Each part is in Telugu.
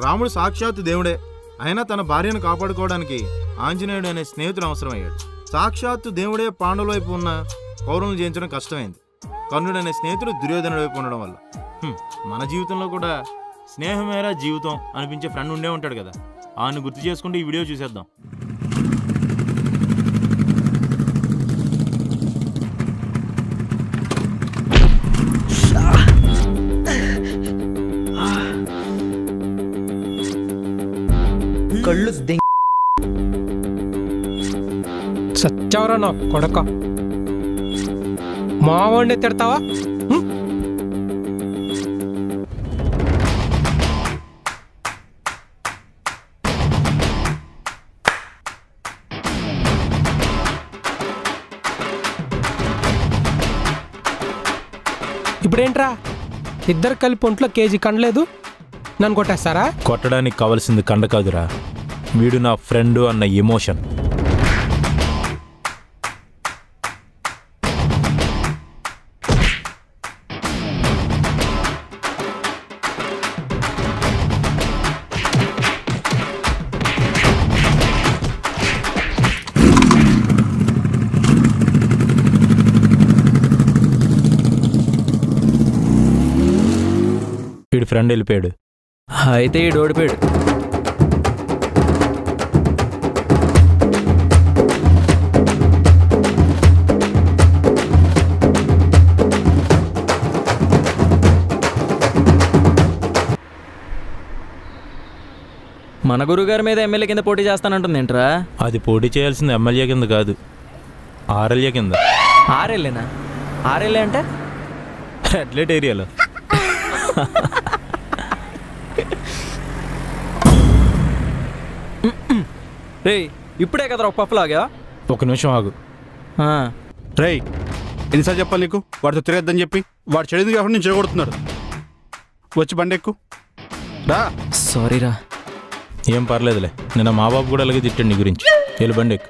రాముడు సాక్షాత్తు దేవుడే, అయినా తన భార్యను కాపాడుకోవడానికి ఆంజనేయుడు అనే స్నేహితుడు అవసరమయ్యాడు. సాక్షాత్తు దేవుడే పాండవుల వైపు ఉన్న కౌరవులను జయించడం కష్టమైంది, కర్ణుడు అనే స్నేహితుడు దుర్యోధనుడి వైపు ఉండడం వల్ల. మన జీవితంలో కూడా స్నేహమేరా జీవితం అనిపించే ఫ్రెండ్ ఉండే ఉంటాడు కదా, ఆయన్ని గుర్తు చేసుకుంటూ ఈ వీడియో చూసేద్దాం. కళ్ళు సచ్చావరా నా కొడక, మావాడిని తిడతావా? ఇప్పుడేంట్రా, ఇద్దరు కలిపి ఒంట్లో కేజీ కండలేదు, నన్ను కొట్టేస్తారా? కొట్టడానికి కావాల్సింది కండ కాదురా, వీడు నా ఫ్రెండ్ అన్న ఎమోషన్. వీడి ఫ్రెండ్ వెళ్ళిపోయాడు. అయితే ఈ ఓడిపోయాడు. మన గురుగారి మీద ఎమ్మెల్యే కింద పోటీ చేస్తానంటుంది ఏంట్రా? అది పోటీ చేయాల్సింది ఎమ్మెల్యే కింద కాదు, ఆర్ఎల్ఏ కింద. ఆర్ఎల్ఏనా? ఆర్ఎల్ఏ అంటే అట్లెట్ ఏరియాలో. రే, ఇప్పుడే కదరా ఒక పప్పులాగా. ఒక నిమిషం ఆగు. రేయ్, ఎన్నిసార్లు చెప్పాలి నీకు వాడితో తిరగద్దని చెప్పి? వాడు చెడింది కాబట్టి నేను చెడగొడుతున్నాడు. వచ్చి బండి ఎక్కు రా. సారీరా. ఏం పర్లేదులే, నిన్న మా బాబు కూడా అలాగే తిట్టాడు నీ గురించి. వెళ్ళి బండి ఎక్కు.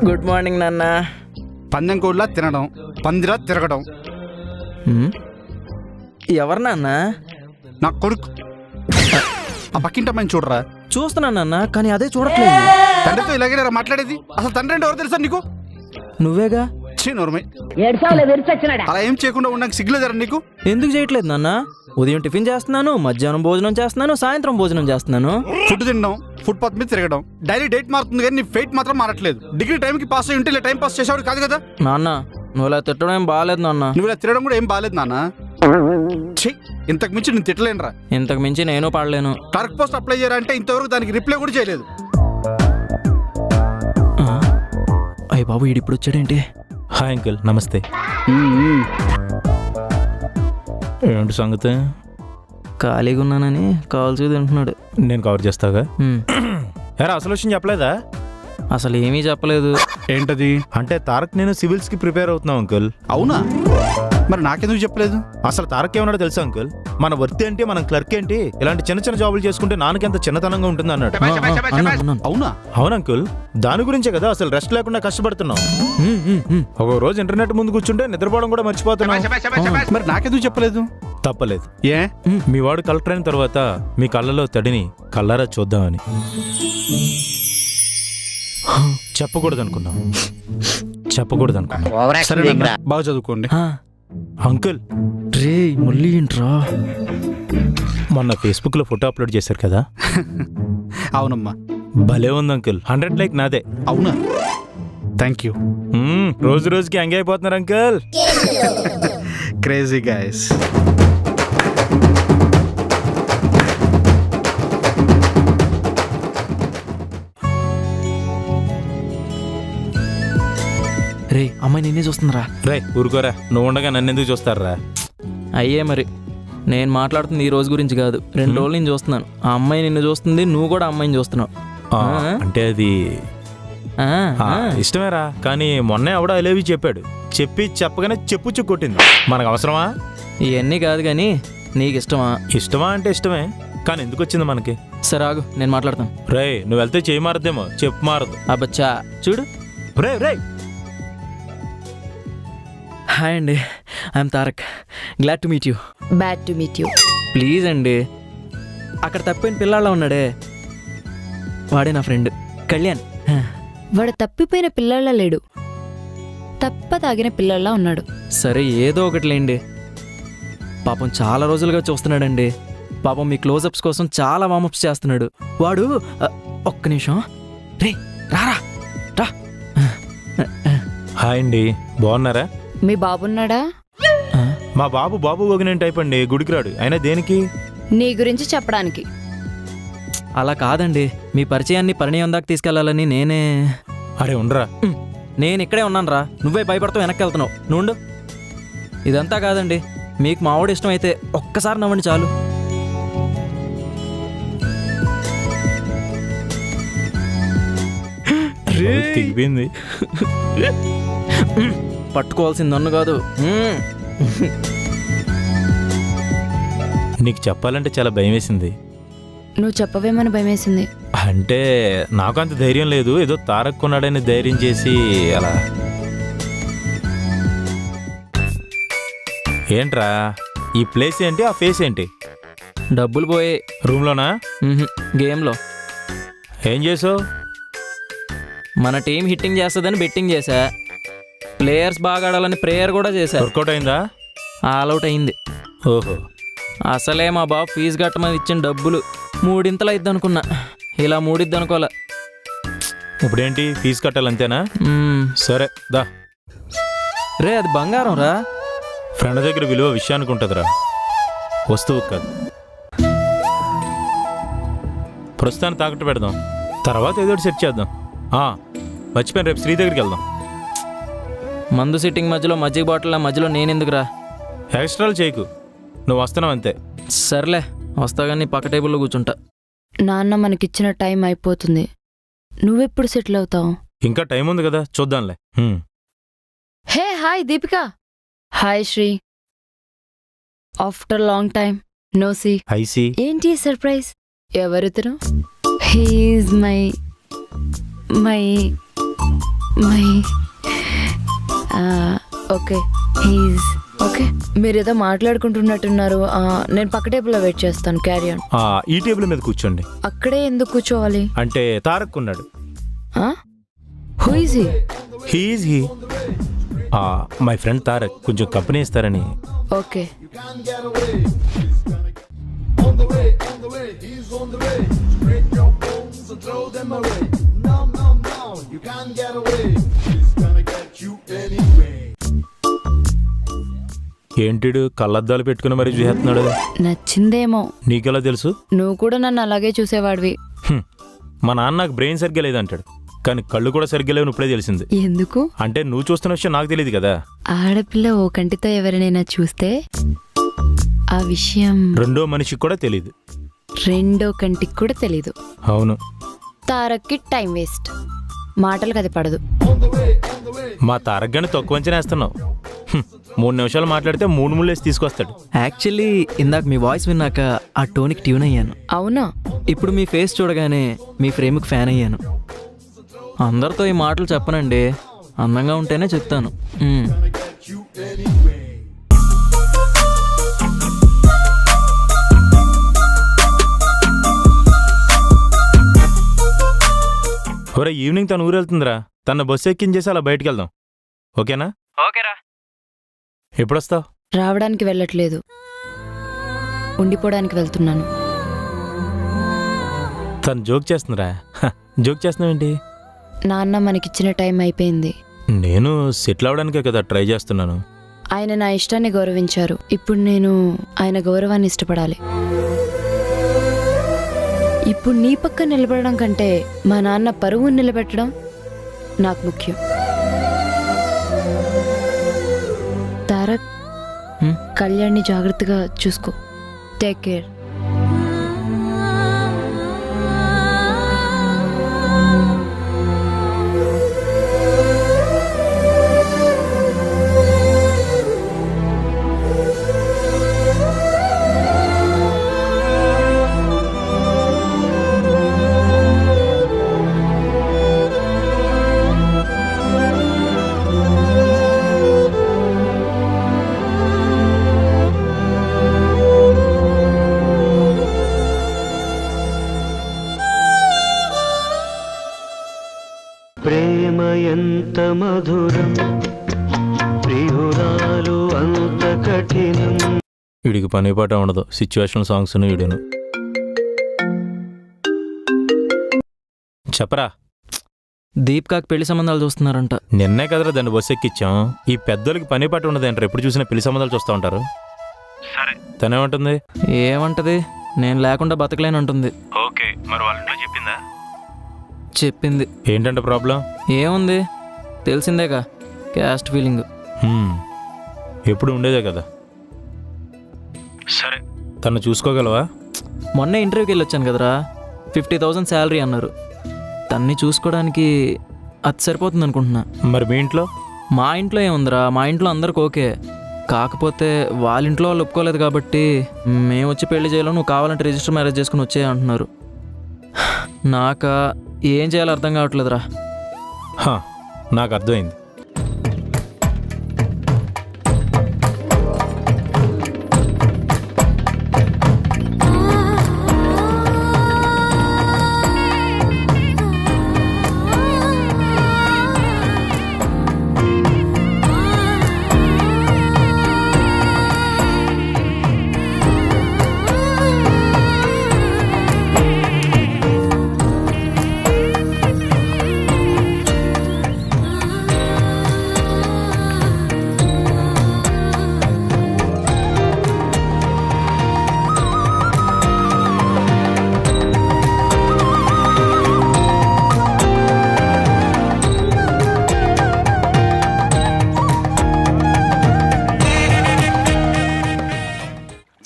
గుడ్ మార్నింగ్ నాన్న. పందెం కోడ్లా తినడం, పందిలా తిరగడం. ఎవరు నాన్న? నా కొడుకు. ఆ పక్కింటమ్మని చూడరా. చూస్తున్నా నాన్న, కానీ అదే చూడట్లేదు. తండ్రితో ఇలాగే మాట్లాడేది. అసలు తండ్రి అంటే ఎవరు తెలుసా నీకు? నువ్వేగా. నోర్మై, అలా ఏం చేయకుండా ఉండడానికి సిగ్గులేదరా నీకు? ఎందుకు చేయట్లేదు నాన్న? ఉదయం టిఫిన్ చేస్తున్నాను, మధ్యాహ్నం భోజనం చేస్తున్నాను, సాయంత్రం భోజనం చేస్తున్నాను. ఫుడ్ తినడం, ఫుట్పాత్ మీద తిరగడం. డైలీ డేట్ మారుతుంది కానీ నీ ఫెయిట్ మాత్రం మారట్లేదు. డిగ్రీ టైంకి పాస్ అయ్యి ఉంటే ఇలా టైం పాస్ చేసేవాడు కాదు కదా నాన్న. నువ్వు ఇలా తిట్టడం ఏం బాగాలేదు నాన్న. నువ్వు ఇలా తిరగడం కూడా ఏం బాగాలేదు నాన్న. ఇంతకు మించి నేను తిట్టలేనురా. ఇంతకు మించి నేను పడలేను. క్లర్క్ పోస్ట్ అప్లై చేయరా అంటే ఇంతవరకు దానికి రిప్లై కూడా చేయలేదు. అయ్య బాబు, ఈడు ఇప్పుడు వచ్చాడేంటి? హాయ్ అంకుల్, నమస్తే. ఏంటి సంగతి? ఖాళీగా ఉన్నానని కాల్స్ తింటున్నాడు. నేను కవర్ చేస్తాగా. ఎరా, అసలు విషయం చెప్పలేదా? అసలు ఏమీ చెప్పలేదు. ఏంటది? అంటే తారక్ నేను సివిల్స్ కి ప్రిపేర్ అవుతున్నాం అంకుల్. అవునా? మరి నాకెందుకు చెప్పలేదు? అసలు తారక్ ఏమన్నాడో తెలుసా అంకుల్? మన వర్త్ ఏంటి, మనం క్లర్క్ ఏంటి, ఇలాంటి చిన్న చిన్న జాబులు చేసుకుంటే నాన్నకి ఎంత చిన్నతనంగా ఉంటుంది అన్నాడు. అవునా? అవును అంకుల్, దాని గురించే కదా అసలు రెస్ట్ లేకుండా కష్టపడుతున్నాం. ఒక రోజు ఇంటర్నెట్ ముందు కూర్చుంటే నిద్రపోవడం కూడా మర్చిపోతున్నాం. మరి నాకెందుకు చెప్పలేదు? తప్పలేదు. ఏ? మీ వాడు కలెక్టర్ అయిన తర్వాత మీ కళ్ళలో తడిని కళ్ళారా చూద్దామని. చెప్పకూడదు అనుకున్నా. సరే, బాగా చదువుకోండి అంకుల్. రే, మళ్ళీ ఏంట్రా? మొన్న ఫేస్బుక్ లో ఫోటో అప్లోడ్ చేశారు కదా. అవునమ్మా, భలే ఉంది అంకుల్. 100 లైక్ నాదే. అవునా? Thank you. రోజు రోజుకి ఎంగేజ్ అయిపోతున్నారు అంకుల్. Crazy guys. రే, అమ్మాయి నిన్నే చూస్తుందిరా. రే ఊరుకోరా, నువ్వు ఉండగా నన్ను ఎందుకు చూస్తారా? అయ్యే మరి, నేను మాట్లాడుతుంది ఈ రోజు గురించి కాదు. 2 రోజులు నేను చూస్తున్నాను. ఆ అమ్మాయి నిన్ను చూస్తుంది, నువ్వు కూడా అమ్మాయిని చూస్తున్నావు. అంటే అది ఇష్టమేరా, కానీ మొన్నే ఆవిడ ఐ లవ్ యూ చెప్పాడు. చెప్పగానే చెప్పు కొట్టింది. మనకు అవసరమా? ఇవన్నీ కాదు కానీ నీకు ఇష్టమా? ఇష్టమా అంటే ఇష్టమే, కానీ ఎందుకు వచ్చింది మనకి? సరే ఆగు, నేను మాట్లాడతాను. రే, నువ్వు వెళ్తే చేయి మారదేమో, చెప్పు మారదు. అబ్బచ్చా, చూడు. రే రే హాయ్ అండి, I'm Tarak. Glad to meet you. Bad to meet you. Please అండి, అక్కడ తప్పిన పిల్లాళ్ళ ఉన్నాడే, వాడే నా ఫ్రెండ్ కళ్యాణ్. వాడు తప్పిపోయిన పిల్లల్లా లేడు, తప్ప తాగిన పిల్లల్లా ఉన్నాడు. సరే ఏదో ఒకటిలేండి. పాపం చాలా రోజులుగా చూస్తున్నాడండి. పాపం మీ క్లోజప్స్ కోసం చాలా వామప్స్ చేస్తున్నాడు వాడు. ఒక్క నిమిషం రే, రారా రా. హాయ్ అండి, బాగున్నారా? మీ బాబున్నాడా? మా బాబు వగిన టైప్ అండి, గుడికి రాడు. అయినా దేనికి? నీ గురించి చెప్పడానికి. అలా కాదండి, మీ పరిచయాన్ని పరిణయం దాకా తీసుకెళ్లాలని నేనే. అరే ఉండరా, నేను ఇక్కడే ఉన్నాను రా, నువ్వే భయపడతావు వెనక్కి వెళ్తున్నావు. నుండు. ఇదంతా కాదండి, మీకు మా ఆవిడ ఇష్టం అయితే ఒక్కసారి నవ్వండి చాలు. తెగిపోయింది. పట్టుకోవాల్సింది నన్ను కాదు. నీకు చెప్పాలంటే చాలా భయం వేసింది. నువ్వు చెప్పవేమని భయమేసింది. అంటే నాకు అంత ధైర్యం లేదు, ఏదో తారక్ కొన్నాడని ధైర్యం చేసి అలా. ఏంట్రా ఈ ప్లేస్ ఏంటి, ఆ ఫేస్ ఏంటి? డబ్బులు పోయే రూమ్లోనా? గేమ్లో. ఏం చేసావు? మన టీం హిట్టింగ్ చేస్తుందని బెట్టింగ్ చేశా. ప్లేయర్స్ బాగా ఆడాలని ప్రేయర్ కూడా చేశా. వర్కౌట్ అయిందా? ఆల్అవుట్ అయింది. ఓహో. అసలే మా బాబు ఫీజు కట్టమని ఇచ్చిన డబ్బులు 3 ఇంతలు అయిద్ది అనుకున్నా, ఇలా 3 ఇద్ది అనుకోలే. ఇప్పుడేంటి, ఫీజు కట్టాలంతేనా? సరే దా. రే అది బంగారం రా. ఫ్రెండ్ దగ్గర విలువ విషయానికి ఉంటుందిరా, వస్తువు కాదు. ప్రస్తుతాన్ని తాకట్టు పెడదాం, తర్వాత ఏదో ఒకటి సెట్ చేద్దాం. మర్చిపోయాను, రేపు శ్రీ దగ్గరికి వెళ్దాం. మందు సిట్టింగ్ మధ్యలో మజ్జిగ బాటిల్ మధ్యలో నేనెందుకురా? ఎక్స్ట్రాలు చేయకు, నువ్వు వస్తున్నావు అంతే. సర్లే వస్తా కానీ పక్క టేబుల్లో కూర్చుంటా. నాన్న మనకిచ్చిన టైం అయిపోతుంది, నువ్వెప్పుడు సెటిల్ అవుతావు? ఇంకా టైం ఉంది కదా, చూద్దాంలే. Hey hi Deepika. Hi Sri. After long time no see. I see. ఏంటి సర్ప్రైజ్? ఎవరితను? He is my my my okay, he is okay. మీరేదో మాట్లాడుకుంటున్నట్టున్నారు. నేను పక్క టేబుల్లో వెయిట్ చేస్తాను, క్యారీ ఆన్. ఈ టేబుల్ మీద కూర్చోండి. అక్కడే ఎందుకు కూర్చోవాలి? అంటే తారక్ ఉన్నాడు. Who is he? He's he my friend Tarak, కొంచెం కంపెనీ ఇస్తారని. ఓకే. ఏంటిడు కళ్ళద్దాలు పెట్టుకుని మరీ చూసేస్తున్నాడు? నచ్చిందేమో. నీకెలా తెలుసు? నువ్వు కూడా నన్ను అలాగే చూసేవాడివి. మా నాన్న నాకు బ్రెయిన్ సరిగ్గా లేదంటాడు, కానీ కళ్ళు కూడా సరిగ్గా లేవు, ఇప్పుడే తెలిసింది. ఎందుకు? అంటే నువ్వు చూస్తున్న విషయం నాకు తెలియదు కదా. ఆడపిల్ల ఓ కంటితో ఎవరినైనా చూస్తే ఆ విషయం రెండో మనిషికి కూడా తెలియదు, రెండో కంటికి కూడా తెలీదు. అవును. తారక్కి టైం వేస్ట్, మాటలకు అది పడదు. మా తారక్ గాని తక్కువ అంచనా వేస్తున్నావు. 3 నిమిషాలు మాట్లాడితే 3 ముళ్ళేసి తీసుకొస్తాడు. యాక్చువల్లీ ఇందాక మీ వాయిస్ విన్నాక ఆ టోన్కి ట్యూన్ అయ్యాను. అవునా? ఇప్పుడు మీ ఫేస్ చూడగానే మీ ఫ్రేమ్కి ఫ్యాన్ అయ్యాను. అందరితో ఈ మాటలు చెప్పనండి, అందంగా ఉంటేనే చెప్తాను. ఒరే ఈవినింగ్ తను ఊరెళ్తుందిరా, తన బస్సు ఎక్కించేసి అలా బయటికి వెళ్దాం, ఓకేనా? ఓకేరా. ఎప్పుడొస్తావు? రావడానికి వెళ్ళట్లేదు, ఉండిపోవడానికి వెళ్తున్నాను. తను జోక్ చేస్తుందిరా. జోక్ చేస్తున్నావేంటి? నాన్న మనకిచ్చిన టైం అయిపోయింది. నేను సెటిల్ అవడానికే కదా ట్రై చేస్తున్నాను. ఆయన నా ఇష్టాన్ని గౌరవించారు, ఇప్పుడు నేను ఆయన గౌరవాన్ని ఇష్టపడాలి. ఇప్పుడు నీ పక్క నిలబడడం కంటే మా నాన్న పరువును నిలబెట్టడం నాకు ముఖ్యం. తారక్, కళ్యాణ్ని జాగ్రత్తగా చూసుకో. Take care. వీడికి పని పాట ఉండదు, సిచ్యువేషనల్ సాంగ్స్ వీడియోను. చెప్పరా. దీపికాకి పెళ్లి సంబంధాలు చూస్తున్నారంట. నిన్నే కదరా దాన్ని బస్సు ఎక్కిచ్చాం. ఈ పెద్దోళ్ళకి పని పాట ఉండదు అంటారు, ఎప్పుడు చూసినా పెళ్లి సంబంధాలు చూస్తూ ఉంటారు. సరే తనేమంటుంది? ఏమంటది, నేను లేకుండా బతకలేనంటుంది. ఓకే, మరి వాళ్ళ ఇంట్లో చెప్పిందా? చెప్పింది. ఏంటంటే ప్రాబ్లం? ఏముంది, తెలిసిందేగా, క్యాస్ట్ ఫీలింగ్. ఎప్పుడు ఉండేదే కదా. సరే తను చూసుకోగలవా? మొన్న ఇంటర్వ్యూకి వెళ్ళి వచ్చాను కదరా, 50,000 శాలరీ అన్నారు. తన్ని చూసుకోవడానికి అది సరిపోతుంది అనుకుంటున్నా. మరి మీ ఇంట్లో? మా ఇంట్లో ఏముందిరా, మా ఇంట్లో అందరికి ఓకే. కాకపోతే వాళ్ళ ఇంట్లో వాళ్ళు ఒప్పుకోలేదు కాబట్టి మేము వచ్చి పెళ్లి చేయాలో, నువ్వు కావాలంటే రిజిస్టర్ మ్యారేజ్ చేసుకుని వచ్చే అంటున్నారు. నాకా ఏం చేయాలో అర్థం కావట్లేదురా. నాకు అర్థమైంది.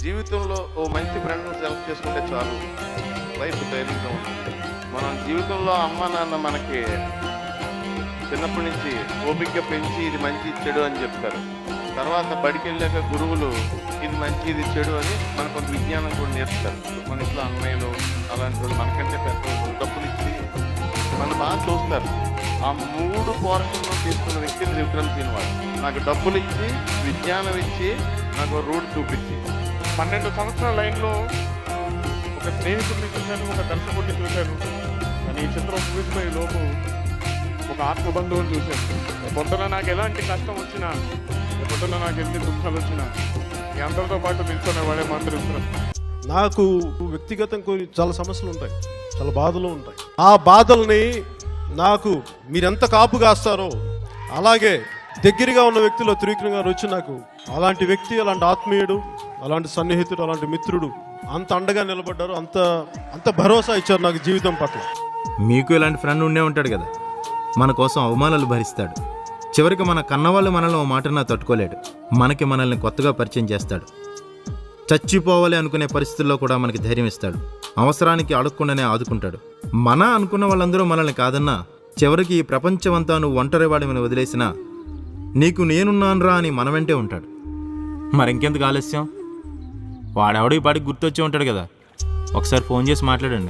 జీవితంలో ఓ మంచి ఫ్రెండ్ను సెలెక్ట్ చేసుకుంటే చాలు, లైఫ్ ధైర్యంగా ఉంటుంది. మనం జీవితంలో అమ్మ నాన్న మనకి చిన్నప్పటి నుంచి ఓపిక పెంచి ఇది మంచి చెడు అని చెప్తారు. తర్వాత బడికి వెళ్ళాక గురువులు ఇది మంచి ఇది చెడు అని మనకు కొంత విజ్ఞానం కూడా నేర్పుతారు. మన ఇంట్లో అన్నయ్యలు అలాంటి వాళ్ళు మనకంటే పెద్ద డబ్బులు ఇచ్చి మనం బాగా చూస్తారు. ఆ 3 పోర్షన్లో తీసుకున్న వ్యక్తిని రిఫరెన్స్ తినవాడు. నాకు డబ్బులు ఇచ్చి, విజ్ఞానం ఇచ్చి, నాకు రూట్ చూపించి 12 సంవత్సరాల లైన్లో ఒక స్నేహితుడిని చూశాను, ఒక దర్శకుడిని చూశాను. కానీ ఈ చిత్రం ముగిసిపోయే లోపు ఒక ఆత్మబంధువుని చూశాను. పొద్దున నాకు ఎలాంటి కష్టం వచ్చినా, పొద్దున నాకు ఎన్ని దుఃఖాలు వచ్చినా మీ అందరితో పాటు నిల్చునేవాడే మాత్రం ఇస్తున్నాను. నాకు వ్యక్తిగతంగా కొన్ని చాలా సమస్యలు ఉంటాయి, చాలా బాధలు ఉంటాయి. ఆ బాధల్ని నాకు మీరెంత కాపు కాస్తారో అలాగే దగ్గరగా ఉన్న వ్యక్తిలో త్రివిక్రమ్ గారు వచ్చి నాకు అలాంటి వ్యక్తి, అలాంటి ఆత్మీయుడు, అలాంటి సన్నిహితుడు, అలాంటి మిత్రుడు అంత అండగా నిలబడ్డారు. అంత భరోసా ఇచ్చారు నాకు జీవితం పట్ల. మీకు ఇలాంటి ఫ్రెండ్ ఉండే ఉంటాడు కదా, మన కోసం అవమానాలు భరిస్తాడు. చివరికి మన కన్నవాళ్ళు మనల్ని ఓ మాటన్నా తట్టుకోలేడు. మనకి మనల్ని కొత్తగా పరిచయం చేస్తాడు. చచ్చిపోవాలి అనుకునే పరిస్థితుల్లో కూడా మనకి ధైర్యం ఇస్తాడు. అవసరానికి అడగకుండానే ఆదుకుంటాడు. మన అనుకున్న వాళ్ళందరూ మనల్ని కాదన్నా, చివరికి ఈ ప్రపంచమంతా నువ్వు ఒంటరి వాడిని వదిలేసినా నీకు నేనున్నానురా అని మన వెంటే ఉంటాడు. మరింకెందుకు ఆలస్యం? వాడెవడో ఈ పాటికి గుర్తొచ్చి ఉంటాడు కదా, ఒకసారి ఫోన్ చేసి మాట్లాడండి.